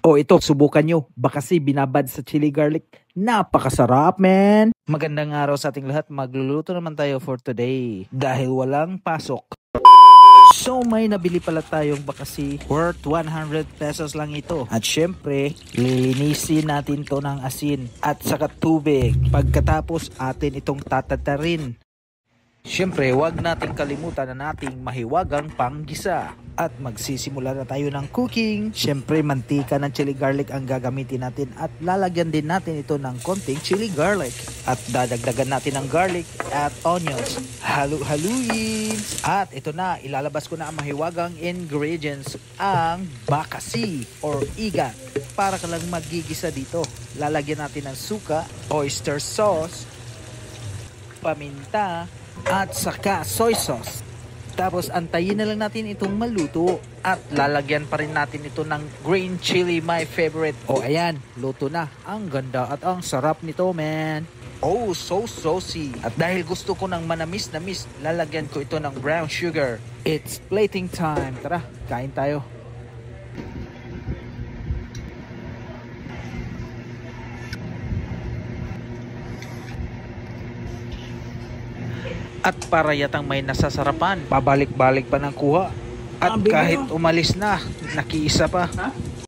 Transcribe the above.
O ito, subukan nyo. Bakasi binabad sa chili garlic. Napakasarap, man! Magandang araw sa ating lahat. Magluluto naman tayo for today dahil walang pasok. So may nabili pala tayong bakasi worth 100 pesos lang ito. At syempre, lilinisin natin to ng asin at saka tubig. Pagkatapos atin itong tatatarin. Syempre, wag nating kalimutan na nating mahiwagang panggisa. At magsisimula na tayo ng cooking. Syempre, mantika ng chili garlic ang gagamitin natin. At lalagyan din natin ito ng konting chili garlic. At dadagdagan natin ng garlic at onions. Halu-haluin. At ito na, ilalabas ko na ang mahiwagang ingredients. Ang bakasi or iga. Para ka lang magigisa dito. Lalagyan natin ng suka, oyster sauce, paminta, at saka soy sauce. Tapos antayin na lang natin itong maluto. At lalagyan pa rin natin ito ng green chili, my favorite. O ayan, luto na. Ang ganda at ang sarap nito, man. Oh, so saucy. At dahil gusto ko ng manamis-namis, lalagyan ko ito ng brown sugar. It's plating time. Tara, kain tayo. At para yatang may nasasarapan, pabalik-balik pa ng kuha. At kahit umalis na, nakiisa pa.